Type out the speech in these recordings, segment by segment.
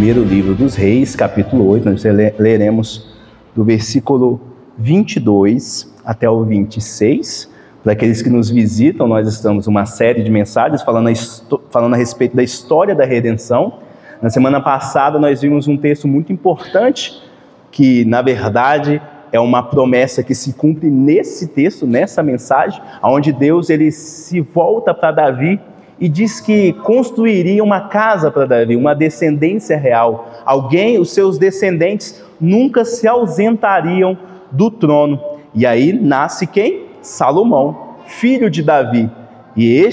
primeiro livro dos Reis, capítulo 8, nós leremos do versículo 22 até o 26. Para aqueles que nos visitam, nós estamos uma série de mensagens falando a respeito da história da redenção. Na semana passada nós vimos um texto muito importante, que na verdade é uma promessa que se cumpre nesse texto, nessa mensagem, onde Deus ele se volta para Davi e diz que construiria uma casa para Davi, uma descendência real. Os seus descendentes nunca se ausentariam do trono. E aí nasce quem? Salomão, filho de Davi. E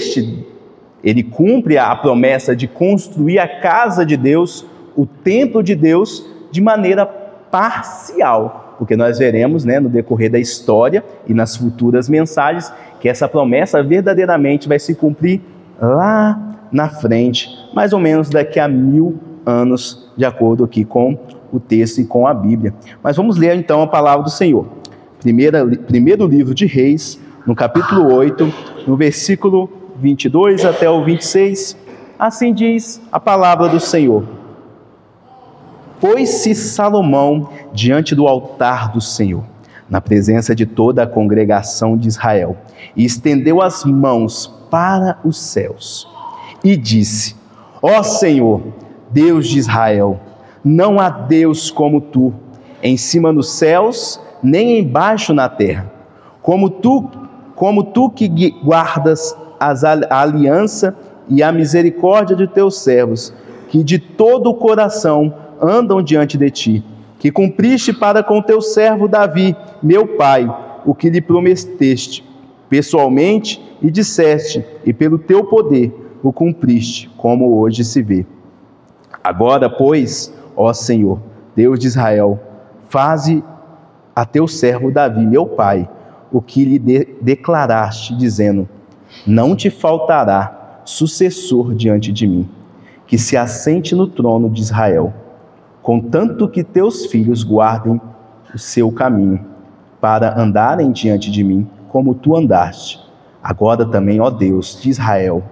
ele cumpre a promessa de construir a casa de Deus, o templo de Deus, de maneira parcial. Porque nós veremos, no decorrer da história e nas futuras mensagens, que essa promessa verdadeiramente vai se cumprir lá na frente, mais ou menos daqui a 1000 anos, de acordo aqui com o texto e com a Bíblia. Mas vamos ler então a palavra do Senhor. Primeiro livro de Reis, no capítulo 8, no versículo 22 até o 26, assim diz a palavra do Senhor. Pôs-se Salomão diante do altar do Senhor, na presença de toda a congregação de Israel, e estendeu as mãos para os céus, e disse: Ó Senhor, Deus de Israel, não há Deus como tu, em cima dos céus, nem embaixo na terra, como tu que guardas a aliança e a misericórdia de teus servos, que de todo o coração andam diante de ti, que cumpriste para com teu servo Davi, meu pai, o que lhe prometeste pessoalmente e disseste, e pelo teu poder o cumpriste, como hoje se vê. Agora, pois, ó Senhor, Deus de Israel, faze a teu servo Davi, meu pai, o que lhe declaraste, dizendo: não te faltará sucessor diante de mim, que se assente no trono de Israel, contanto que teus filhos guardem o seu caminho, para andarem diante de mim, como tu andaste. Agora também, ó Deus de Israel,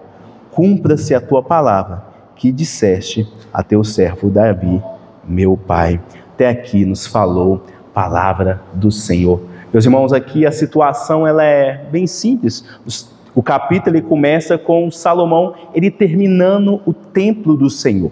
cumpra-se a tua palavra, que disseste a teu servo Davi, meu pai. Até aqui nos falou palavra do Senhor. Meus irmãos, aqui a situação ela é bem simples. O capítulo ele começa com Salomão, ele terminando o templo do Senhor.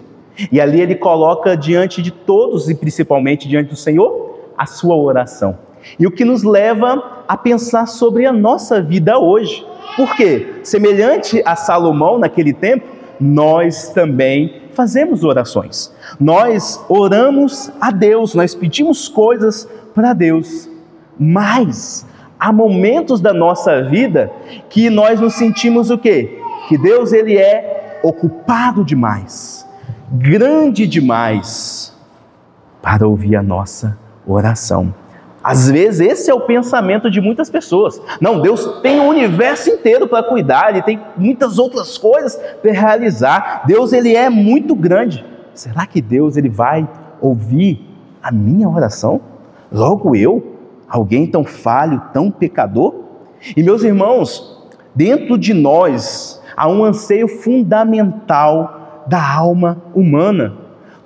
E ali ele coloca diante de todos, e principalmente diante do Senhor, a sua oração. E o que nos leva a pensar sobre a nossa vida hoje. Por quê? Semelhante a Salomão naquele tempo, nós também fazemos orações. Nós oramos a Deus, nós pedimos coisas para Deus. Mas há momentos da nossa vida que nós nos sentimos o quê? Que Deus ele é ocupado demais, grande demais para ouvir a nossa oração. Às vezes esse é o pensamento de muitas pessoas. Não, Deus tem o universo inteiro para cuidar, Ele tem muitas outras coisas para realizar. Deus ele é muito grande. Será que Deus ele vai ouvir a minha oração? Logo eu, alguém tão falho, tão pecador? E meus irmãos, dentro de nós há um anseio fundamental da alma humana.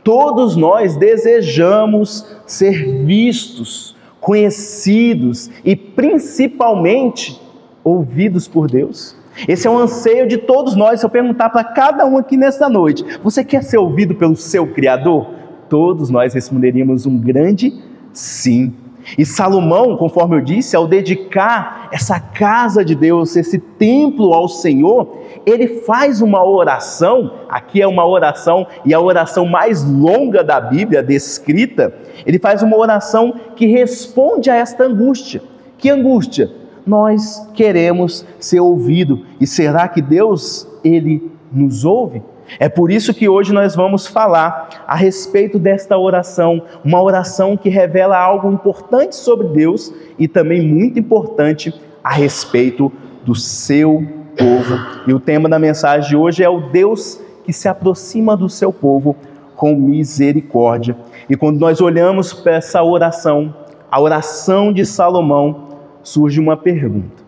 Todos nós desejamos ser vistos, conhecidos e principalmente ouvidos por Deus. Esse é um anseio de todos nós. Se eu perguntar para cada um aqui nesta noite: você quer ser ouvido pelo seu Criador? Todos nós responderíamos um grande sim. E Salomão, conforme eu disse, ao dedicar essa casa de Deus, esse templo ao Senhor, ele faz uma oração. Aqui é uma oração, e a oração mais longa da Bíblia descrita. Ele faz uma oração que responde a esta angústia. Que angústia? Nós queremos ser ouvidos. E será que Deus, ele nos ouve? É por isso que hoje nós vamos falar a respeito desta oração, uma oração que revela algo importante sobre Deus e também muito importante a respeito do seu povo. E o tema da mensagem de hoje é o Deus que se aproxima do seu povo com misericórdia. E quando nós olhamos para essa oração, a oração de Salomão, surge uma pergunta: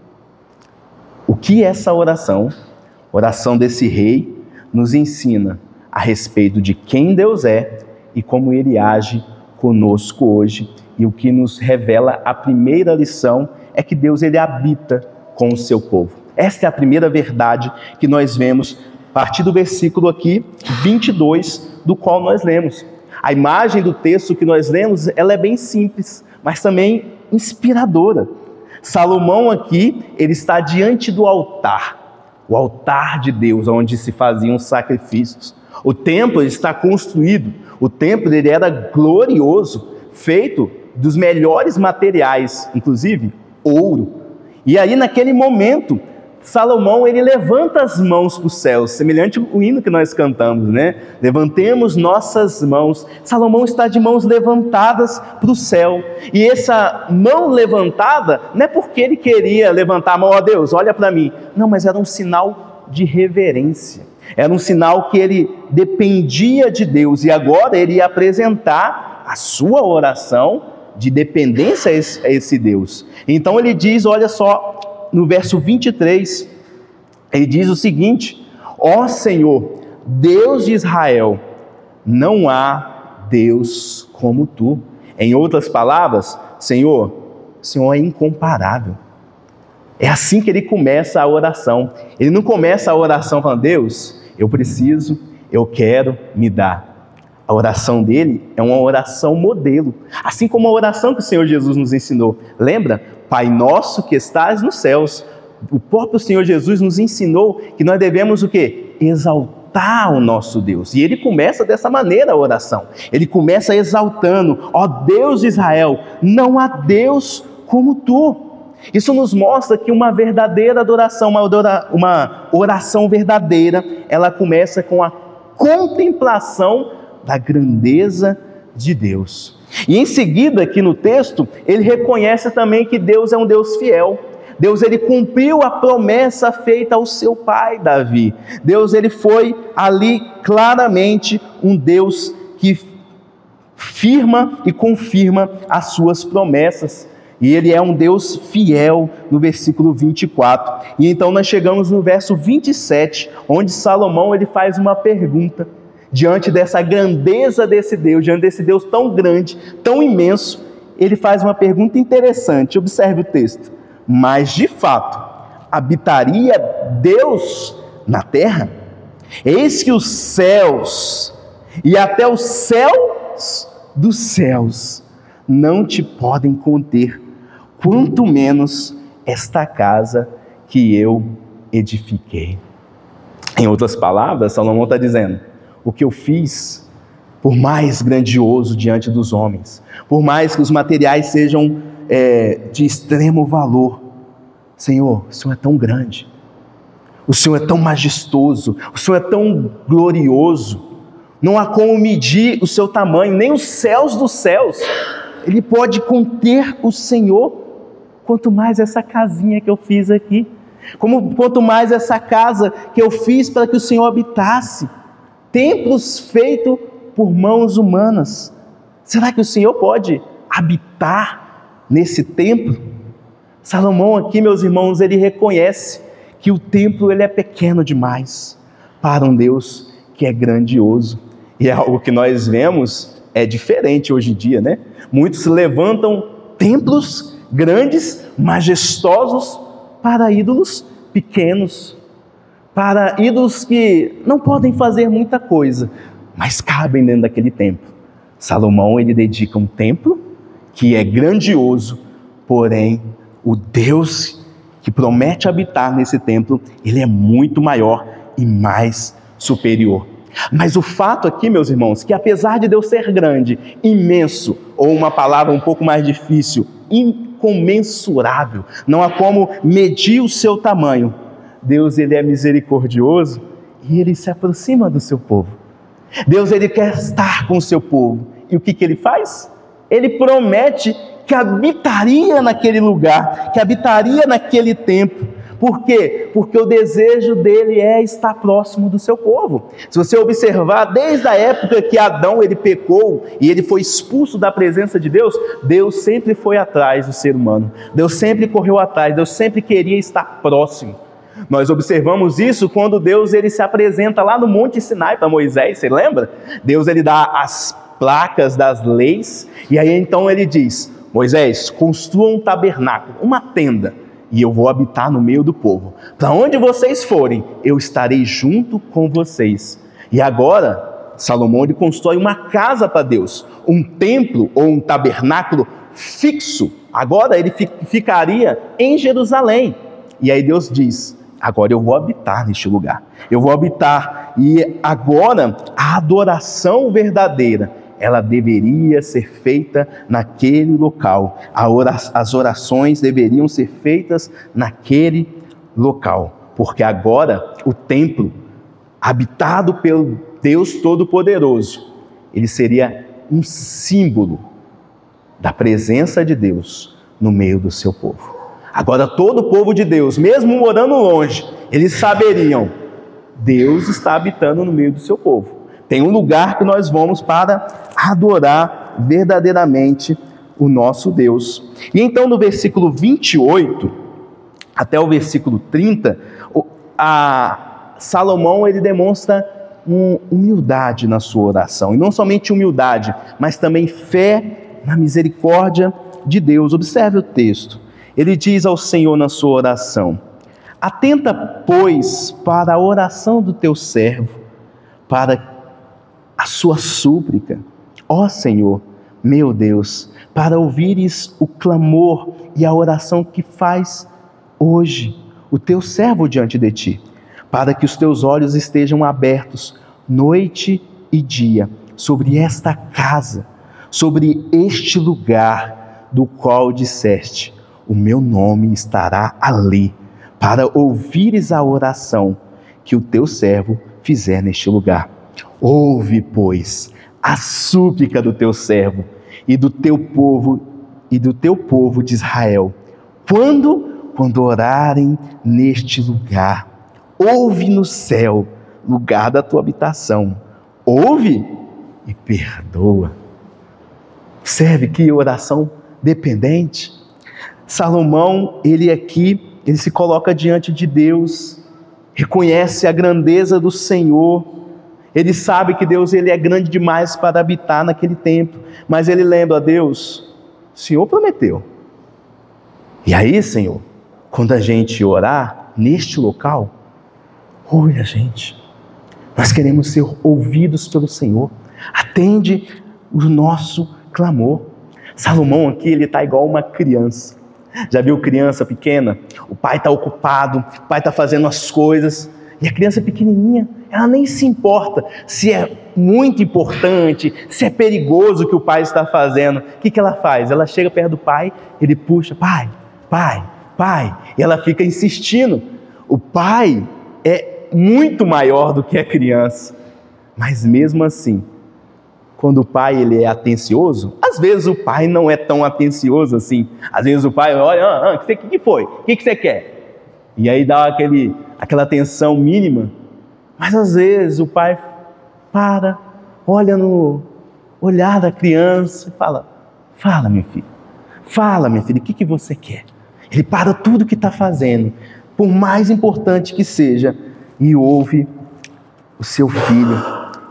o que essa oração desse rei, nos ensina a respeito de quem Deus é e como Ele age conosco hoje. E o que nos revela a primeira lição é que Deus, Ele habita com o seu povo. Esta é a primeira verdade que nós vemos a partir do versículo aqui, 22, do qual nós lemos. A imagem do texto que nós lemos, ela é bem simples, mas também inspiradora. Salomão aqui, ele está diante do altar, o altar de Deus, onde se faziam sacrifícios. O templo está construído, o templo ele era glorioso, feito dos melhores materiais, inclusive ouro. E aí naquele momento, Salomão, ele levanta as mãos para os céus, semelhante ao hino que nós cantamos, né? Levantemos nossas mãos. Salomão está de mãos levantadas para o céu. E essa mão levantada, não é porque ele queria levantar a mão, ó Deus, olha para mim. Não, mas era um sinal de reverência. Era um sinal que ele dependia de Deus. E agora ele ia apresentar a sua oração de dependência a esse Deus. Então ele diz, olha só, no verso 23, ele diz o seguinte: ó Senhor, Deus de Israel, não há Deus como tu. Em outras palavras, Senhor, o Senhor é incomparável. É assim que ele começa a oração. Ele não começa a oração falando, Deus, eu preciso, eu quero, me dá. A oração dele é uma oração modelo, assim como a oração que o Senhor Jesus nos ensinou. Lembra? Pai nosso que estás nos céus. O próprio Senhor Jesus nos ensinou que nós devemos o quê? Exaltar o nosso Deus. E ele começa dessa maneira a oração. Ele começa exaltando, ó Deus de Israel, não há Deus como tu. Isso nos mostra que uma verdadeira adoração, uma oração verdadeira, ela começa com a contemplação da grandeza de Deus. E em seguida, aqui no texto, ele reconhece também que Deus é um Deus fiel. Deus, ele cumpriu a promessa feita ao seu pai Davi. Deus, ele foi ali claramente um Deus que firma e confirma as suas promessas. E ele é um Deus fiel, no versículo 24. E então nós chegamos no verso 27, onde Salomão ele faz uma pergunta. Diante dessa grandeza desse Deus, diante desse Deus tão grande, tão imenso, ele faz uma pergunta interessante. Observe o texto. Mas de fato, habitaria Deus na terra? Eis que os céus e até os céus dos céus não te podem conter, quanto menos esta casa que eu edifiquei. Em outras palavras, Salomão está dizendo, o que eu fiz, por mais grandioso diante dos homens, por mais que os materiais sejam de extremo valor, Senhor, o Senhor é tão grande, o Senhor é tão majestoso, o Senhor é tão glorioso, não há como medir o seu tamanho, nem os céus dos céus, ele pode conter o Senhor, quanto mais essa casinha que eu fiz aqui, quanto mais essa casa que eu fiz para que o Senhor habitasse, templos feitos por mãos humanas. Será que o Senhor pode habitar nesse templo? Salomão aqui, meus irmãos, ele reconhece que o templo ele é pequeno demais para um Deus que é grandioso. E é algo que nós vemos é diferente hoje em dia, né? Muitos levantam templos grandes, majestosos, para ídolos pequenos, para ídolos que não podem fazer muita coisa, mas cabem dentro daquele templo. Salomão, ele dedica um templo que é grandioso, porém, o Deus que promete habitar nesse templo, ele é muito maior e mais superior. Mas o fato aqui, meus irmãos, que apesar de Deus ser grande, imenso, ou uma palavra um pouco mais difícil, incomensurável, não há como medir o seu tamanho, Deus, ele é misericordioso e ele se aproxima do seu povo. Deus, ele quer estar com o seu povo. E o que ele faz? Ele promete que habitaria naquele lugar, que habitaria naquele templo. Por quê? Porque o desejo dele é estar próximo do seu povo. Se você observar, desde a época que Adão ele pecou e ele foi expulso da presença de Deus, Deus sempre foi atrás do ser humano. Deus sempre correu atrás, Deus sempre queria estar próximo. Nós observamos isso quando Deus ele se apresenta lá no Monte Sinai para Moisés, você lembra? Deus ele dá as placas das leis, e aí então ele diz: Moisés, construa um tabernáculo, uma tenda, e eu vou habitar no meio do povo. Para onde vocês forem, eu estarei junto com vocês. E agora, Salomão ele constrói uma casa para Deus, um templo ou um tabernáculo fixo. Agora ele ficaria em Jerusalém. E aí Deus diz: agora eu vou habitar neste lugar, eu vou habitar. E agora a adoração verdadeira, ela deveria ser feita naquele local. As orações deveriam ser feitas naquele local, porque agora o templo, habitado pelo Deus Todo-Poderoso, ele seria um símbolo da presença de Deus no meio do seu povo. Agora todo o povo de Deus, mesmo morando longe, eles saberiam: Deus está habitando no meio do seu povo. Tem um lugar que nós vamos para adorar verdadeiramente o nosso Deus. E então no versículo 28 até o versículo 30, Salomão ele demonstra humildade na sua oração. E não somente humildade, mas também fé na misericórdia de Deus. Observe o texto. Ele diz ao Senhor na sua oração: atenta, pois, para a oração do teu servo, para a sua súplica, ó Senhor, meu Deus, para ouvires o clamor e a oração que faz hoje o teu servo diante de ti, para que os teus olhos estejam abertos noite e dia sobre esta casa, sobre este lugar do qual disseste: o meu nome estará ali, para ouvires a oração que o teu servo fizer neste lugar. Ouve, pois, a súplica do teu servo e do teu povo de Israel, quando orarem neste lugar. Ouve no céu, lugar da tua habitação. Ouve e perdoa. Observe que oração dependente. Salomão, ele se coloca diante de Deus, reconhece a grandeza do Senhor. Ele sabe que Deus ele é grande demais para habitar naquele templo, mas ele lembra a Deus: o Senhor prometeu. E aí, Senhor, quando a gente orar neste local, ouve a gente. Nós queremos ser ouvidos pelo Senhor. Atende o nosso clamor. Salomão aqui, ele está igual uma criança. Já viu criança pequena? O pai está ocupado, o pai está fazendo as coisas, e a criança pequenininha, ela nem se importa se é muito importante, se é perigoso o que o pai está fazendo. O que ela faz? Ela chega perto do pai, ele puxa: pai, pai, pai, e ela fica insistindo. O pai é muito maior do que a criança, mas mesmo assim, quando o pai ele é atencioso, às vezes o pai não é tão atencioso assim. Às vezes o pai olha: o que foi? O que você quer? E aí dá aquela atenção mínima. Mas às vezes o pai para, olha no olhar da criança e fala: fala, meu filho, o que você quer? Ele para tudo que está fazendo, por mais importante que seja, e ouve o seu filho.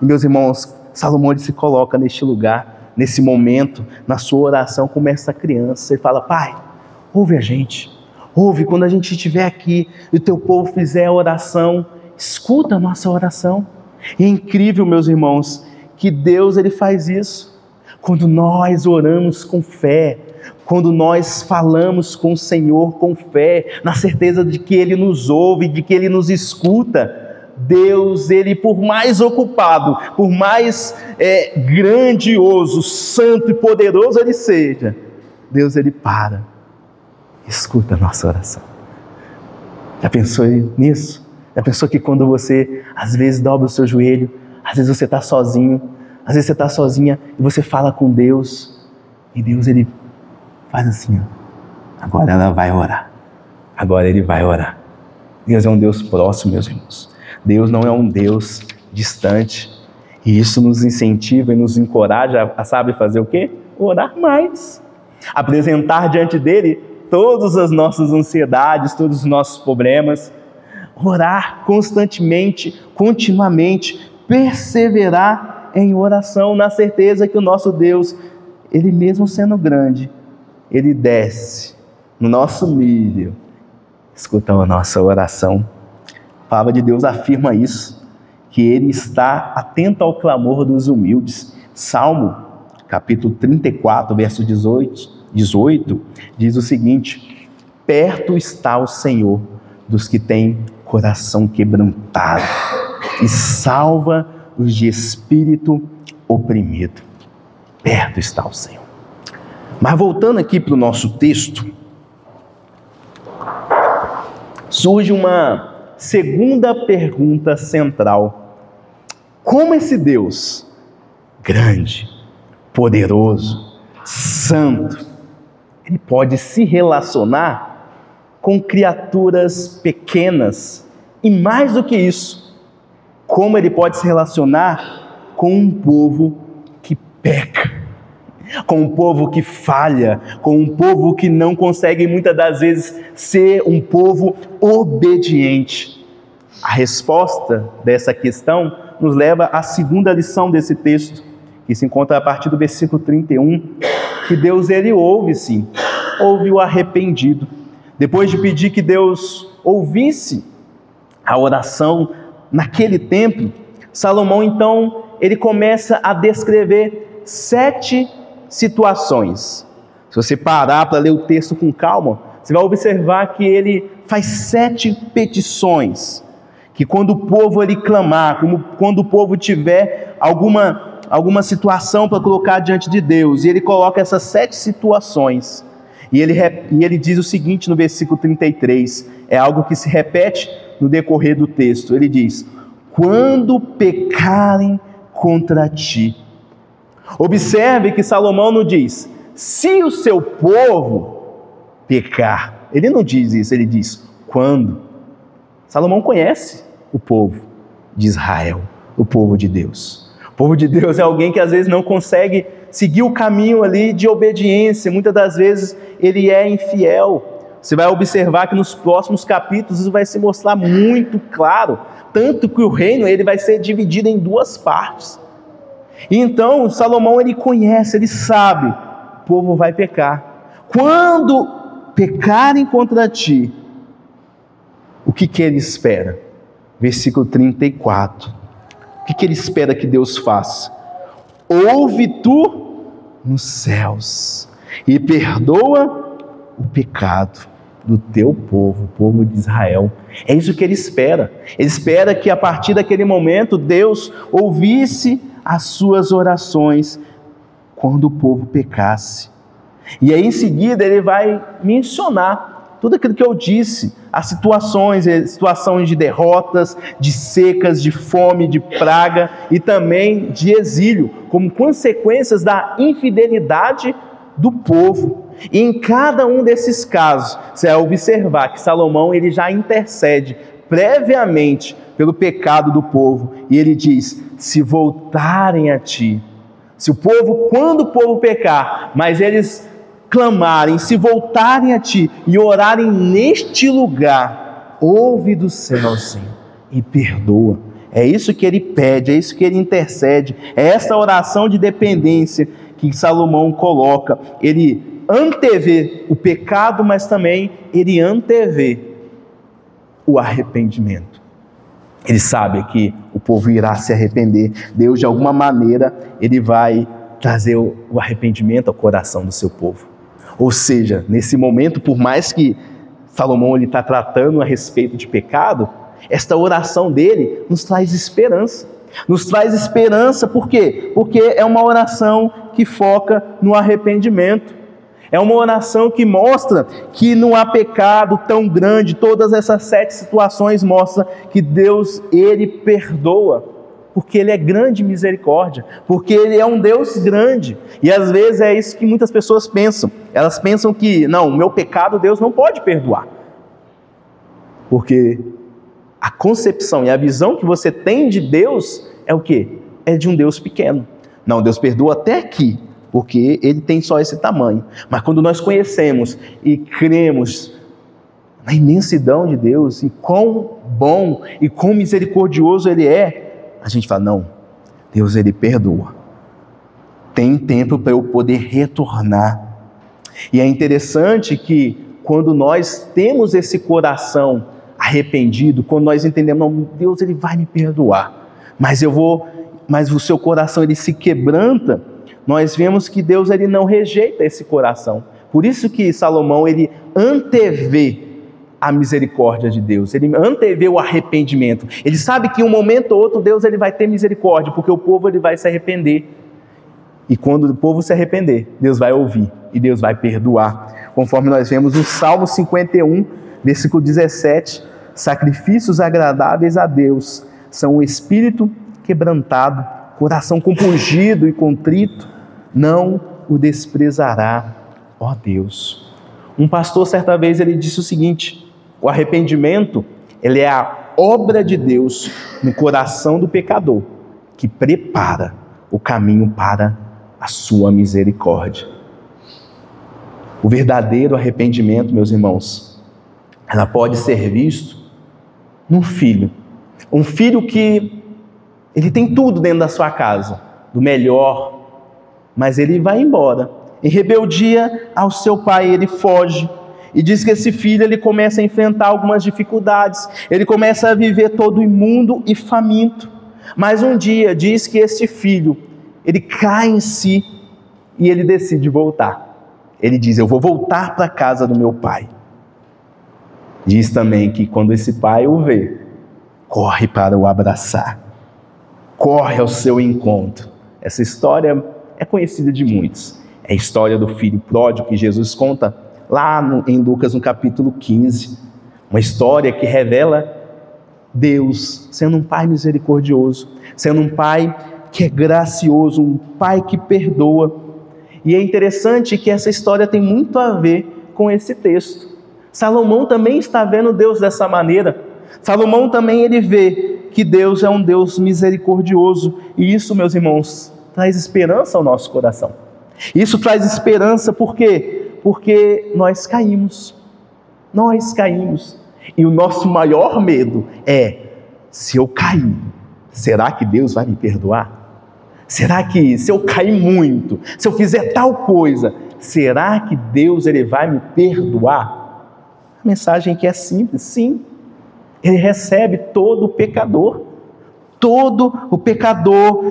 E meus irmãos, Salomão ele se coloca neste lugar, nesse momento, na sua oração como essa criança. Ele fala: pai, ouve a gente, ouve quando a gente estiver aqui e o teu povo fizer a oração, escuta a nossa oração. E é incrível, meus irmãos, que Deus ele faz isso quando nós oramos com fé, quando nós falamos com o Senhor com fé, na certeza de que Ele nos ouve, de que Ele nos escuta. Deus, ele por mais ocupado, por mais grandioso, santo e poderoso ele seja, Deus ele escuta a nossa oração. Já pensou nisso? Já pensou que quando você às vezes dobra o seu joelho, às vezes você está sozinho, às vezes você está sozinha e você fala com Deus, e Deus ele faz assim: agora ela vai orar, agora ele vai orar. Deus é um Deus próximo, meus irmãos. Deus não é um Deus distante. E isso nos incentiva e nos encoraja a saber fazer o quê? Orar mais. Apresentar diante dele todas as nossas ansiedades, todos os nossos problemas. Orar constantemente, continuamente, perseverar em oração, na certeza que o nosso Deus, Ele mesmo sendo grande, Ele desce no nosso nível, escuta a nossa oração. A palavra de Deus afirma isso, que Ele está atento ao clamor dos humildes. Salmo, capítulo 34, verso 18, diz o seguinte: perto está o Senhor dos que têm coração quebrantado e salva os de espírito oprimido. Perto está o Senhor. Mas voltando aqui para o nosso texto, surge uma segunda pergunta central: como esse Deus grande, poderoso, santo, Ele pode se relacionar com criaturas pequenas? E mais do que isso, como Ele pode se relacionar com um povo que peca, com um povo que falha, com um povo que não consegue muitas das vezes ser um povo obediente? A resposta dessa questão nos leva à segunda lição desse texto, que se encontra a partir do versículo 31, que Deus, Ele ouve sim, ouve o arrependido. Depois de pedir que Deus ouvisse a oração naquele templo, Salomão então, ele começa a descrever 7 situações. Se você parar para ler o texto com calma, você vai observar que ele faz 7 petições, que quando o povo ele clamar, quando o povo tiver alguma situação para colocar diante de Deus, e ele coloca essas 7 situações, e ele diz o seguinte no versículo 33, é algo que se repete no decorrer do texto, ele diz: quando pecarem contra ti. Observe que Salomão não diz, se o seu povo pecar. Ele não diz isso, ele diz, quando. Salomão conhece o povo de Israel, o povo de Deus. O povo de Deus é alguém que às vezes não consegue seguir o caminho ali de obediência, muitas das vezes ele é infiel. Você vai observar que nos próximos capítulos isso vai se mostrar muito claro, tanto que o reino ele vai ser dividido em 2 partes. E então Salomão ele conhece, ele sabe, o povo vai pecar. Quando pecarem contra ti, o que ele espera? Versículo 34. O que ele espera que Deus faça? Ouve tu nos céus e perdoa o pecado do teu povo, o povo de Israel. É isso que ele espera. Ele espera que a partir daquele momento Deus ouvisse as suas orações quando o povo pecasse. E aí em seguida ele vai mencionar tudo aquilo que eu disse, as situações de derrotas, de secas, de fome, de praga e também de exílio, como consequências da infidelidade do povo. E em cada um desses casos, você vai observar que Salomão ele já intercede previamente pelo pecado do povo, e ele diz, se voltarem a ti, quando o povo pecar, mas eles clamarem, se voltarem a ti e orarem neste lugar, ouve do céu, Senhor, e perdoa. É isso que ele pede, é isso que ele intercede, é essa oração de dependência que Salomão coloca. Ele antevê o pecado, mas também ele antevê o arrependimento. Ele sabe que o povo irá se arrepender. Deus, de alguma maneira, ele vai trazer o arrependimento ao coração do seu povo. Ou seja, nesse momento, por mais que Salomão está tratando a respeito de pecado, esta oração dele nos traz esperança. Nos traz esperança por quê? Porque é uma oração que foca no arrependimento. É uma oração que mostra que não há pecado tão grande. Todas essas 7 situações mostram que Deus, Ele perdoa. Porque Ele é grande em misericórdia. Porque Ele é um Deus grande. E às vezes é isso que muitas pessoas pensam. Elas pensam que, não, o meu pecado Deus não pode perdoar. Porque a concepção e a visão que você tem de Deus é o quê? É de um Deus pequeno. Não, Deus perdoa até aqui, porque Ele tem só esse tamanho. Mas quando nós conhecemos e cremos na imensidão de Deus, e quão bom e quão misericordioso Ele é, a gente fala, não, Deus, Ele perdoa. Tem tempo para eu poder retornar. E é interessante que quando nós temos esse coração arrependido, quando nós entendemos, não, Deus, Ele vai me perdoar, mas o seu coração, ele se quebranta, nós vemos que Deus, Ele não rejeita esse coração. Por isso que Salomão, ele antevê a misericórdia de Deus, ele antevê o arrependimento. Ele sabe que em um momento ou outro Deus, ele vai ter misericórdia, porque o povo, ele vai se arrepender. E quando o povo se arrepender, Deus vai ouvir e Deus vai perdoar. Conforme nós vemos no Salmo 51, versículo 17, sacrifícios agradáveis a Deus são o espírito quebrantado, coração compungido e contrito, não o desprezará, ó Deus. Um pastor, certa vez, ele disse o seguinte: o arrependimento, ele é a obra de Deus no coração do pecador, que prepara o caminho para a sua misericórdia. O verdadeiro arrependimento, meus irmãos, ela pode ser visto num filho. Um filho que ele tem tudo dentro da sua casa, do melhor, mas ele vai embora. Em rebeldia ao seu pai, ele foge. E diz que esse filho, ele começa a enfrentar algumas dificuldades. Ele começa a viver todo imundo e faminto. Mas um dia, diz que esse filho, ele cai em si e ele decide voltar. Ele diz: eu vou voltar para a casa do meu pai. Diz também que quando esse pai o vê, corre para o abraçar, corre ao seu encontro. Essa história é conhecida de muitos. É a história do filho pródigo que Jesus conta lá em Lucas, no capítulo 15. Uma história que revela Deus sendo um pai misericordioso, sendo um pai que é gracioso, um pai que perdoa. E é interessante que essa história tem muito a ver com esse texto. Salomão também está vendo Deus dessa maneira. Salomão também, ele vê que Deus é um Deus misericordioso. E isso, meus irmãos, traz esperança ao nosso coração. Isso traz esperança por quê? Porque nós caímos. Nós caímos. E o nosso maior medo é: se eu cair, será que Deus vai me perdoar? Será que se eu cair muito, se eu fizer tal coisa, será que Deus, ele vai me perdoar? A mensagem que é simples: sim. Ele recebe todo pecador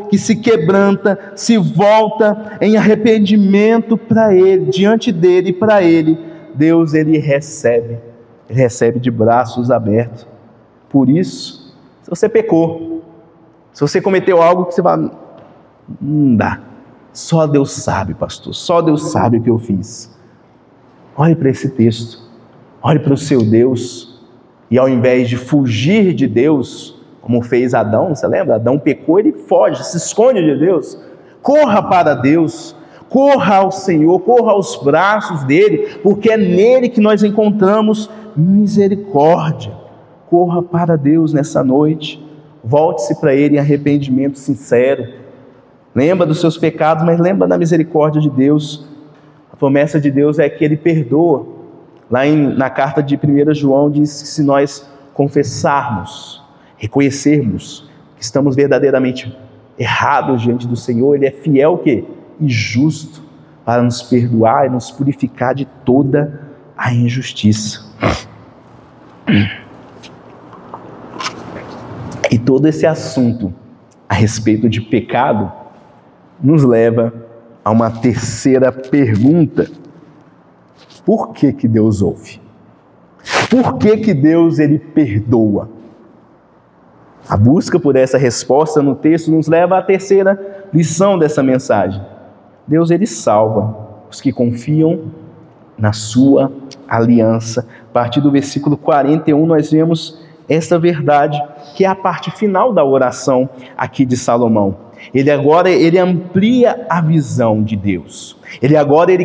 que se quebranta, se volta em arrependimento para Ele, diante dEle e para Ele, Deus, ele recebe de braços abertos. Por isso, se você pecou, se você cometeu algo que você vai, não dá, só Deus sabe, pastor, só Deus sabe o que eu fiz. Olhe para esse texto, olhe para o seu Deus, e ao invés de fugir de Deus, como fez Adão, você lembra? Adão pecou, ele foge, se esconde de Deus. Corra para Deus, corra ao Senhor, corra aos braços dele, porque é nele que nós encontramos misericórdia. Corra para Deus nessa noite, volte-se para ele em arrependimento sincero. Lembra dos seus pecados, mas lembra da misericórdia de Deus. A promessa de Deus é que ele perdoa. Lá na carta de 1 João diz que se nós confessarmos, reconhecermos que estamos verdadeiramente errados diante do Senhor, ele é fiel e justo para nos perdoar e nos purificar de toda a injustiça. E todo esse assunto a respeito de pecado nos leva a uma terceira pergunta: por que Deus ouve? Por que Deus, ele perdoa? A busca por essa resposta no texto nos leva à terceira lição dessa mensagem. Deus, ele salva os que confiam na sua aliança. A partir do versículo 41 nós vemos essa verdade, que é a parte final da oração aqui de Salomão. Ele amplia a visão de Deus. Ele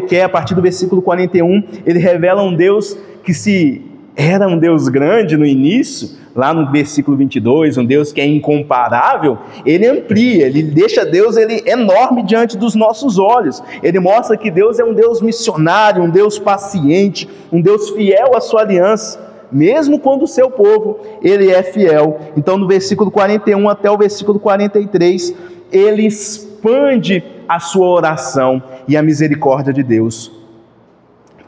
quer, a partir do versículo 41, ele revela um Deus que, se era um Deus grande no início, lá no versículo 22, um Deus que é incomparável, ele amplia, ele deixa Deus enorme diante dos nossos olhos. Ele mostra que Deus é um Deus missionário, um Deus paciente, um Deus fiel à sua aliança, mesmo quando o seu povo, ele é fiel. Então, no versículo 41 até o versículo 43, ele expande a sua oração e a misericórdia de Deus.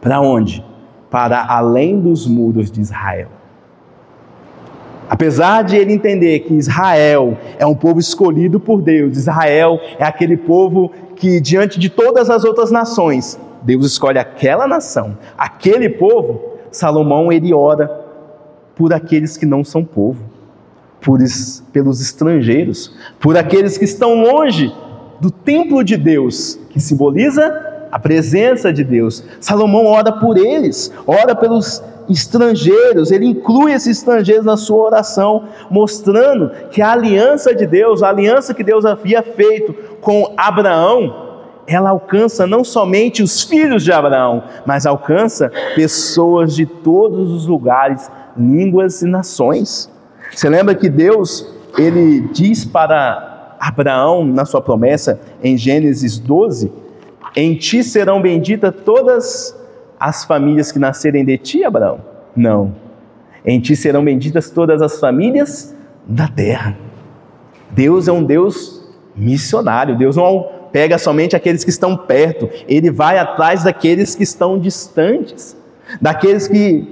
Para onde? Para além dos muros de Israel. Apesar de ele entender que Israel é um povo escolhido por Deus, Israel é aquele povo que, diante de todas as outras nações, Deus escolhe aquela nação, aquele povo. Salomão, ele ora por aqueles que não são povo, pelos estrangeiros, por aqueles que estão longe do templo de Deus, que simboliza a presença de Deus. Salomão ora por eles, ora pelos estrangeiros, ele inclui esses estrangeiros na sua oração, mostrando que a aliança de Deus, a aliança que Deus havia feito com Abraão, ela alcança não somente os filhos de Abraão, mas alcança pessoas de todos os lugares, línguas e nações. Você lembra que Deus, ele diz para Abraão, na sua promessa, em Gênesis 12, em ti serão benditas todas as famílias que nascerem de ti, Abraão? Não. Em ti serão benditas todas as famílias da terra. Deus é um Deus missionário. Deus não pega somente aqueles que estão perto. Ele vai atrás daqueles que estão distantes. Daqueles que,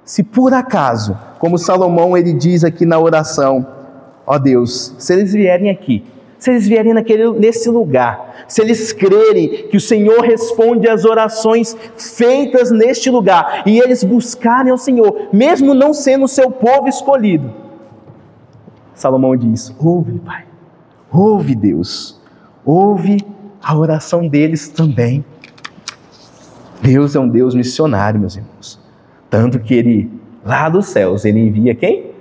se por acaso, como Salomão ele diz aqui na oração, ó Deus, se eles vierem aqui, se eles vierem nesse lugar, se eles crerem que o Senhor responde às orações feitas neste lugar, e eles buscarem ao Senhor, mesmo não sendo o seu povo escolhido, Salomão diz, ouve, Pai, ouve, Deus, ouve a oração deles também. Deus é um Deus missionário, meus irmãos, tanto que ele, lá dos céus, ele envia quem?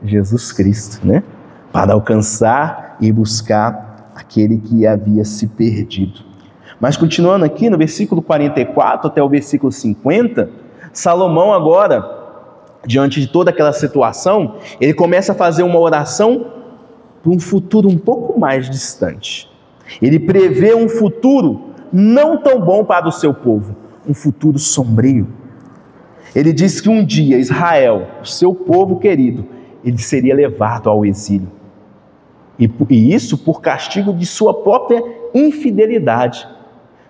Jesus Cristo, né? Para alcançar e buscar aquele que havia se perdido. Mas continuando aqui no versículo 44 até o versículo 50, Salomão agora, diante de toda aquela situação, ele começa a fazer uma oração para um futuro um pouco mais distante. Ele prevê um futuro não tão bom para o seu povo, um futuro sombrio. Ele diz que um dia Israel, o seu povo querido, ele seria levado ao exílio. E isso por castigo de sua própria infidelidade.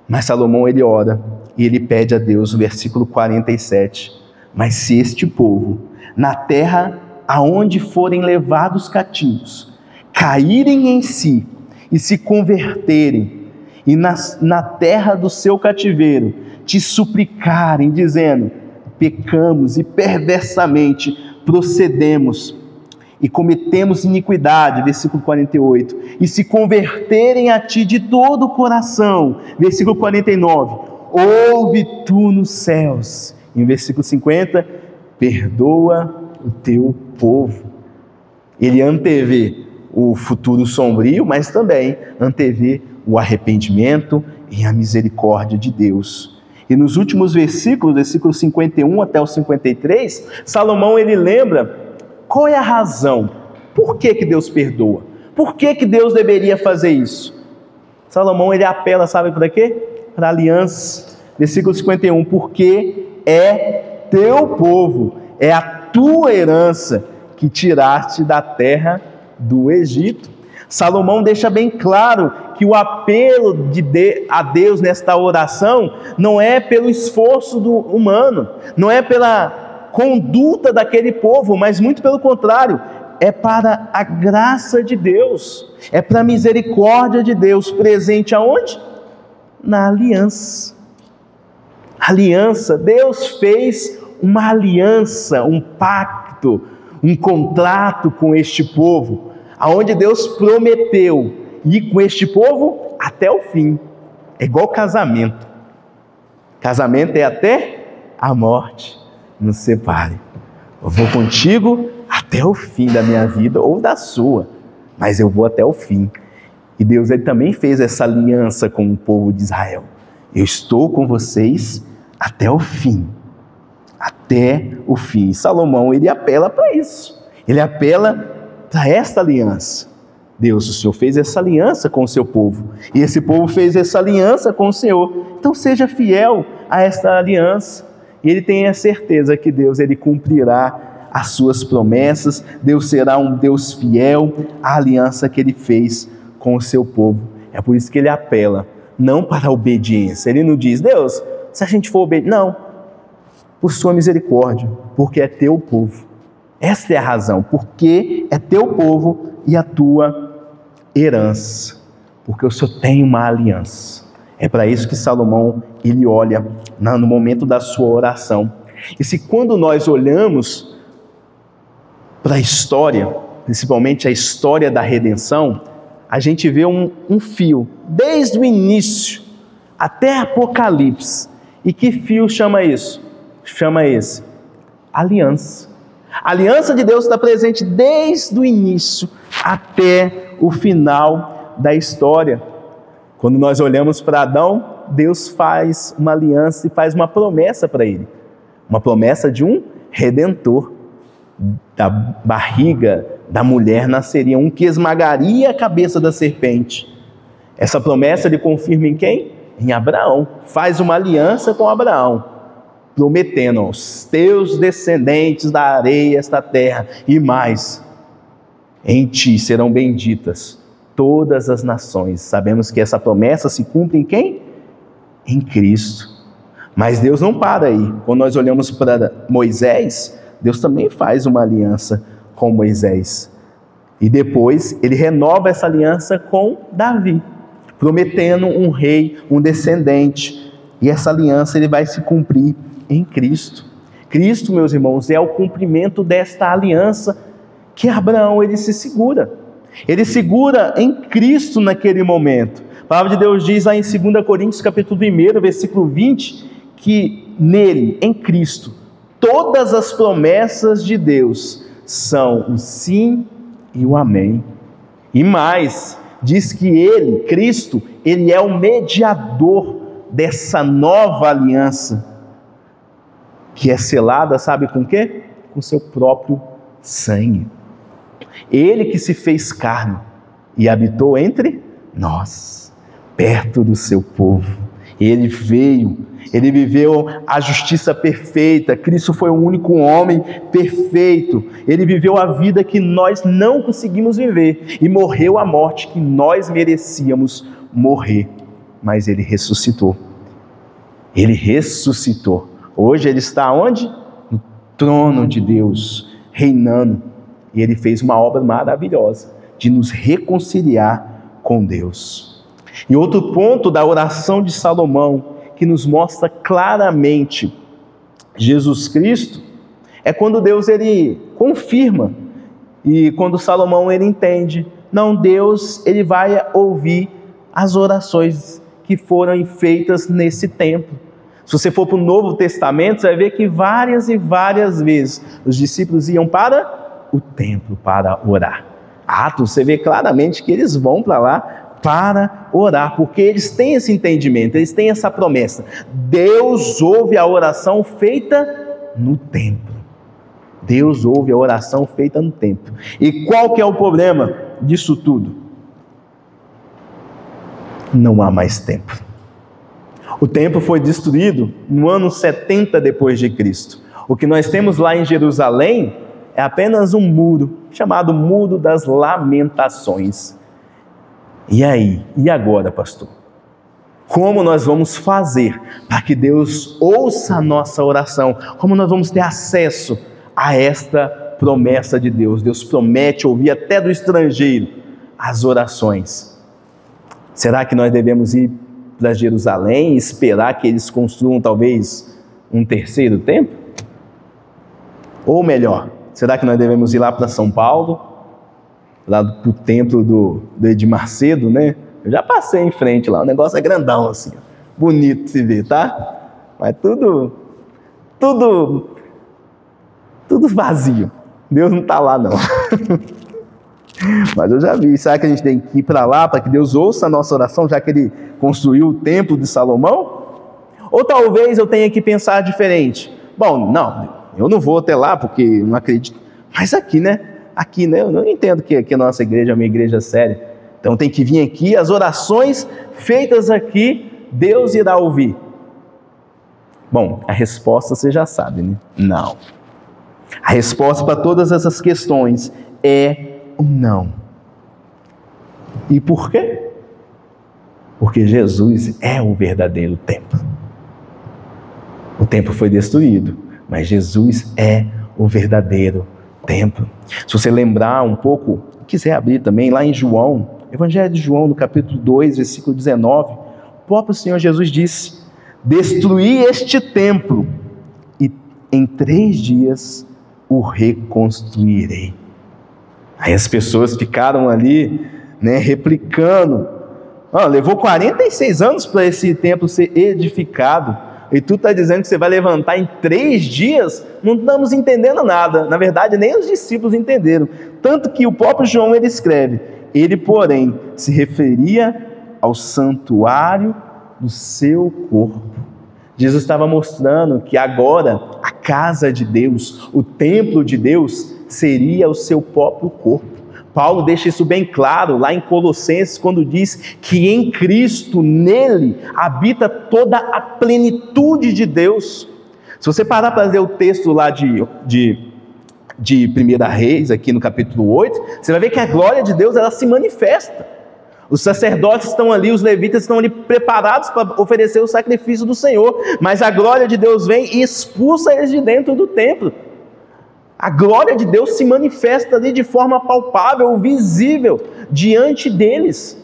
Mas Salomão ele ora e ele pede a Deus, no versículo 47, mas se este povo, na terra aonde forem levados cativos, caírem em si e se converterem, e na terra do seu cativeiro te suplicarem, dizendo, pecamos e perversamente procedemos, e cometemos iniquidade, versículo 48, e se converterem a ti de todo o coração, versículo 49, ouve tu nos céus, em versículo 50, perdoa o teu povo. Ele antevê o futuro sombrio, mas também antevê o arrependimento e a misericórdia de Deus. E nos últimos versículos, versículos 51 até o 53, Salomão ele lembra qual é a razão? Por que Deus perdoa? Por que Deus deveria fazer isso? Salomão ele apela, sabe para quê? Para a aliança. Versículo 51, porque é teu povo, é a tua herança que tiraste da terra do Egito. Salomão deixa bem claro que o apelo a Deus nesta oração não é pelo esforço humano, não é pela conduta daquele povo, mas muito pelo contrário, é para a graça de Deus, é para a misericórdia de Deus, presente aonde? Na aliança. Aliança, Deus fez uma aliança, um pacto, um contrato com este povo, aonde Deus prometeu ir com este povo até o fim. É igual casamento. Casamento é até a morte nos separe. Eu vou contigo até o fim da minha vida ou da sua, mas eu vou até o fim. E Deus ele também fez essa aliança com o povo de Israel. Eu estou com vocês até o fim. Até o fim. Salomão ele apela para isso. Ele apela para esta aliança. Deus, o Senhor fez essa aliança com o seu povo. E esse povo fez essa aliança com o Senhor. Então seja fiel a esta aliança. E ele tem a certeza que Deus ele cumprirá as suas promessas. Deus será um Deus fiel à aliança que ele fez com com o seu povo. É por isso que ele apela, não para a obediência. Ele não diz, Deus, se a gente for obediente, não, por sua misericórdia, porque é teu povo. Esta é a razão, porque é teu povo e a tua herança, porque o Senhor tem uma aliança. É para isso que Salomão, ele olha no momento da sua oração. E se quando nós olhamos para a história, principalmente a história da redenção, a gente vê um fio, desde o início até Apocalipse. E que fio chama isso? Chama esse? Aliança. A aliança de Deus está presente desde o início até o final da história. Quando nós olhamos para Adão, Deus faz uma aliança e faz uma promessa para ele. Uma promessa de um redentor. Da barriga da mulher nasceria um que esmagaria a cabeça da serpente. Essa promessa ele confirma em quem? Em Abraão. Faz uma aliança com Abraão, prometendo aos teus descendentes darei esta terra e mais, em ti serão benditas todas as nações. Sabemos que essa promessa se cumpre em quem? Em Cristo. Mas Deus não para aí. Quando nós olhamos para Moisés, Deus também faz uma aliança com Moisés. E depois ele renova essa aliança com Davi, prometendo um rei, um descendente. E essa aliança ele vai se cumprir em Cristo. Cristo, meus irmãos, é o cumprimento desta aliança que Abraão ele se segura. Ele segura em Cristo naquele momento. A palavra de Deus diz lá em 2 Coríntios capítulo 1, versículo 20, que nele, em Cristo, todas as promessas de Deus são o sim e o amém. E mais, diz que ele, Cristo, ele é o mediador dessa nova aliança, que é selada, sabe com o quê? Com seu próprio sangue. Ele que se fez carne e habitou entre nós, perto do seu povo. Ele veio, ele viveu a justiça perfeita. Cristo foi o único homem perfeito. Ele viveu a vida que nós não conseguimos viver e morreu a morte que nós merecíamos morrer. Mas ele ressuscitou. Ele ressuscitou. Hoje ele está onde? No trono de Deus, reinando. E ele fez uma obra maravilhosa de nos reconciliar com Deus. E outro ponto da oração de Salomão, que nos mostra claramente Jesus Cristo, é quando Deus ele confirma, e quando Salomão ele entende, não, Deus ele vai ouvir as orações que foram feitas nesse templo. Se você for para o Novo Testamento, você vai ver que várias e várias vezes os discípulos iam para o templo para orar. Atos, você vê claramente que eles vão para lá para orar, porque eles têm esse entendimento, eles têm essa promessa. Deus ouve a oração feita no templo. Deus ouve a oração feita no templo. E qual que é o problema disso tudo? Não há mais templo. O templo foi destruído no ano 70 depois de Cristo. O que nós temos lá em Jerusalém é apenas um muro, chamado Muro das Lamentações. E aí? E agora, pastor? Como nós vamos fazer para que Deus ouça a nossa oração? Como nós vamos ter acesso a esta promessa de Deus? Deus promete ouvir até do estrangeiro as orações. Será que nós devemos ir para Jerusalém e esperar que eles construam talvez um terceiro templo? Ou melhor, será que nós devemos ir lá para São Paulo, lá para o templo do Edir Macedo, né? Eu já passei em frente lá, o negócio é grandão assim, bonito de se ver, tá? Mas tudo vazio. Deus não está lá não. Mas eu já vi. Será que a gente tem que ir para lá para que Deus ouça a nossa oração, já que Ele construiu o templo de Salomão? Ou talvez eu tenha que pensar diferente. Bom, não, eu não vou até lá porque não acredito. Mas aqui, né? Eu não entendo que a nossa igreja é uma igreja séria. Então tem que vir aqui, as orações feitas aqui, Deus irá ouvir. Bom, a resposta você já sabe, né? Não. A resposta para todas essas questões é um não. E por quê? Porque Jesus é o verdadeiro templo. O templo foi destruído, mas Jesus é o verdadeiro templo. Se você lembrar um pouco, quiser abrir também lá em João, Evangelho de João, no capítulo 2, versículo 19, o próprio Senhor Jesus disse: destruí este templo e em 3 dias o reconstruirei. Aí as pessoas ficaram ali, replicando. Levou 46 anos para esse templo ser edificado, e tu está dizendo que você vai levantar em 3 dias? Não estamos entendendo nada. Na verdade, nem os discípulos entenderam. Tanto que o próprio João, ele escreve: ele, porém, se referia ao santuário do seu corpo. Jesus estava mostrando que agora a casa de Deus, o templo de Deus, seria o seu próprio corpo. Paulo deixa isso bem claro lá em Colossenses, quando diz que em Cristo, nele, habita toda a plenitude de Deus. Se você parar para ler o texto lá de 1 Reis, aqui no capítulo 8, você vai ver que a glória de Deus, ela se manifesta. Os sacerdotes estão ali, os levitas estão ali preparados para oferecer o sacrifício do Senhor, mas a glória de Deus vem e expulsa eles de dentro do templo. A glória de Deus se manifesta ali de forma palpável, visível, diante deles.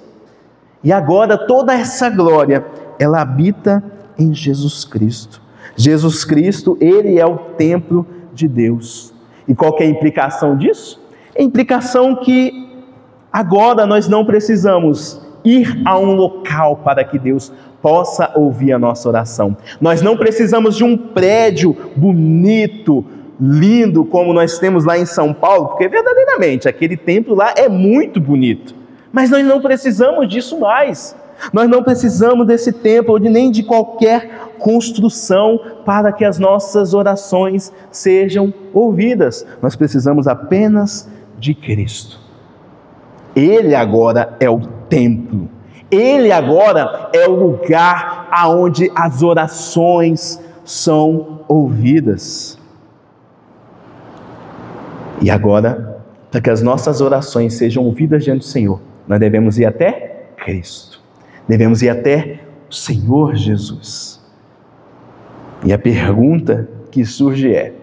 E agora toda essa glória, ela habita em Jesus Cristo. Jesus Cristo, ele é o templo de Deus. E qual que é a implicação disso? A implicação que agora nós não precisamos ir a um local para que Deus possa ouvir a nossa oração. Nós não precisamos de um prédio bonito, lindo, como nós temos lá em São Paulo, porque verdadeiramente aquele templo lá é muito bonito. Mas nós não precisamos disso mais. Nós não precisamos desse templo, nem de qualquer construção para que as nossas orações sejam ouvidas. Nós precisamos apenas de Cristo. Ele agora é o templo. Ele agora é o lugar aonde as orações são ouvidas. E agora, para que as nossas orações sejam ouvidas diante do Senhor, nós devemos ir até Cristo. Devemos ir até o Senhor Jesus. E a pergunta que surge é: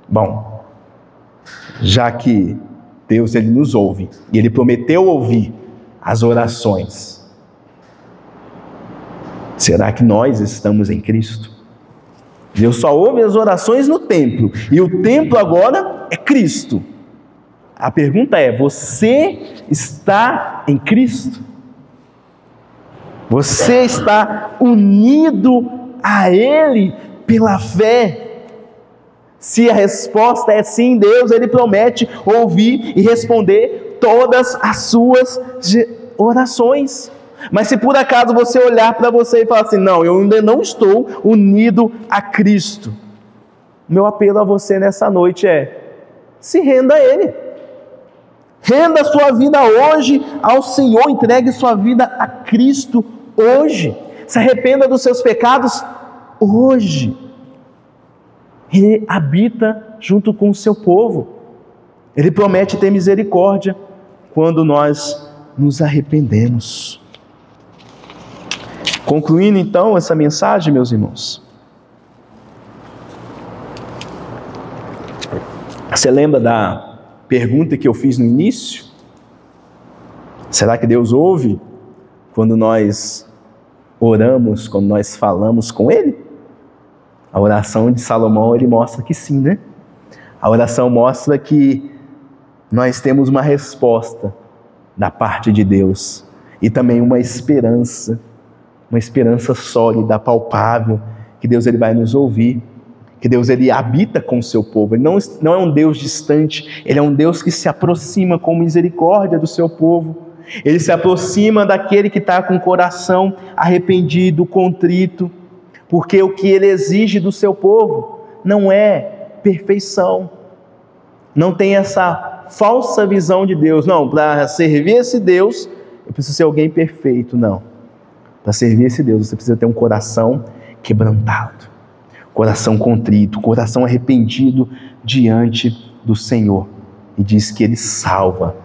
bom, já que Deus, ele nos ouve, e ele prometeu ouvir as orações, será que nós estamos em Cristo? Deus só ouve as orações no templo, e o templo agora é Cristo. A pergunta é: você está em Cristo? Você está unido a Ele pela fé? Se a resposta é sim, Deus, ele promete ouvir e responder todas as suas orações. Mas se por acaso você olhar para você e falar assim: não, eu ainda não estou unido a Cristo, meu apelo a você nessa noite é: se renda a Ele. Renda a sua vida hoje ao Senhor, entregue sua vida a Cristo hoje. Se arrependa dos seus pecados hoje. Ele habita junto com o seu povo. Ele promete ter misericórdia quando nós nos arrependemos. Concluindo então essa mensagem, meus irmãos, você lembra da pergunta que eu fiz no início? Será que Deus ouve quando nós oramos, quando nós falamos com Ele? A oração de Salomão, ele mostra que sim, né? A oração mostra que nós temos uma resposta da parte de Deus e também uma esperança sólida, palpável, que Deus, ele vai nos ouvir, que Deus, ele habita com o seu povo. Ele não é um Deus distante, ele é um Deus que se aproxima com misericórdia do seu povo. Ele se aproxima daquele que está com o coração arrependido, contrito, porque o que ele exige do seu povo não é perfeição. Não tem essa falsa visão de Deus. Não, para servir esse Deus, eu preciso ser alguém perfeito. Não. Para servir esse Deus, você precisa ter um coração quebrantado, coração contrito, coração arrependido diante do Senhor. E diz que Ele salva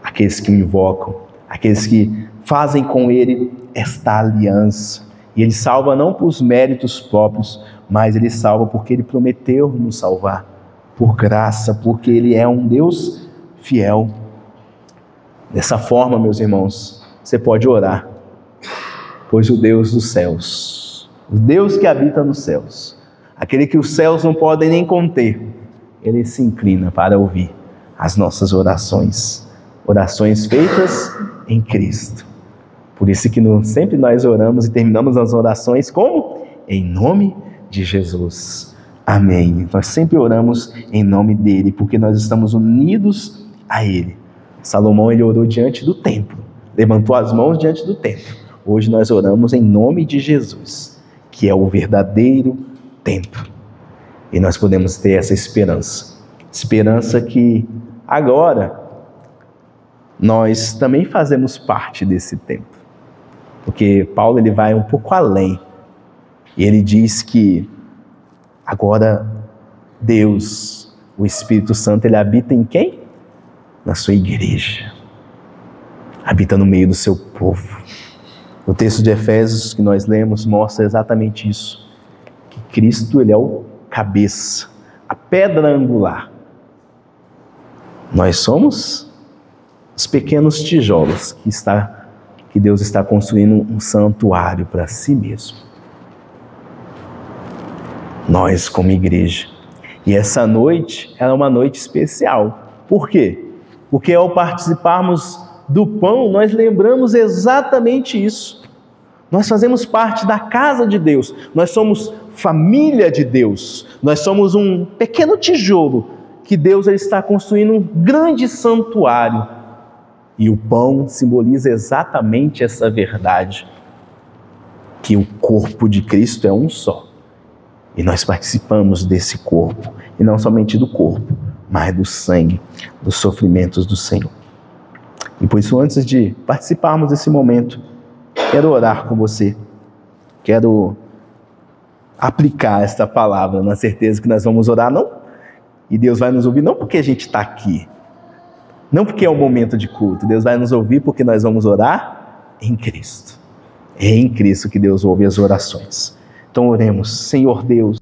aqueles que o invocam, aqueles que fazem com Ele esta aliança. E Ele salva não por méritos próprios, mas Ele salva porque Ele prometeu nos salvar, por graça, porque Ele é um Deus fiel. Dessa forma, meus irmãos, você pode orar, pois o Deus dos céus, o Deus que habita nos céus, aquele que os céus não podem nem conter, Ele se inclina para ouvir as nossas orações, orações feitas em Cristo. Por isso que sempre nós oramos e terminamos as orações como? Em nome de Jesus. Amém. Nós sempre oramos em nome dEle, porque nós estamos unidos a Ele. Salomão, ele orou diante do templo, levantou as mãos diante do templo. Hoje nós oramos em nome de Jesus, que é o verdadeiro templo. E nós podemos ter essa esperança. Esperança que agora nós também fazemos parte desse templo. Porque Paulo ele vai um pouco além. E ele diz que agora Deus, o Espírito Santo, ele habita em quem? Na sua igreja. Habita no meio do seu povo. O texto de Efésios que nós lemos mostra exatamente isso. Que Cristo, ele é o cabeça, a pedra angular. Nós somos os pequenos tijolos que Deus está construindo um santuário para si mesmo. Nós como igreja. E essa noite é uma noite especial. Por quê? Porque ao participarmos do pão, nós lembramos exatamente isso. Nós fazemos parte da casa de Deus. Nós somos família de Deus. Nós somos um pequeno tijolo que Deus ele está construindo um grande santuário. E o pão simboliza exatamente essa verdade, que o corpo de Cristo é um só. E nós participamos desse corpo, e não somente do corpo, mas do sangue, dos sofrimentos do Senhor. E por isso, antes de participarmos desse momento, quero orar com você. Quero aplicar esta palavra na certeza que nós vamos orar, não, e Deus vai nos ouvir, não porque a gente está aqui, não porque é um momento de culto. Deus vai nos ouvir porque nós vamos orar em Cristo. É em Cristo que Deus ouve as orações. Então oremos. Senhor Deus,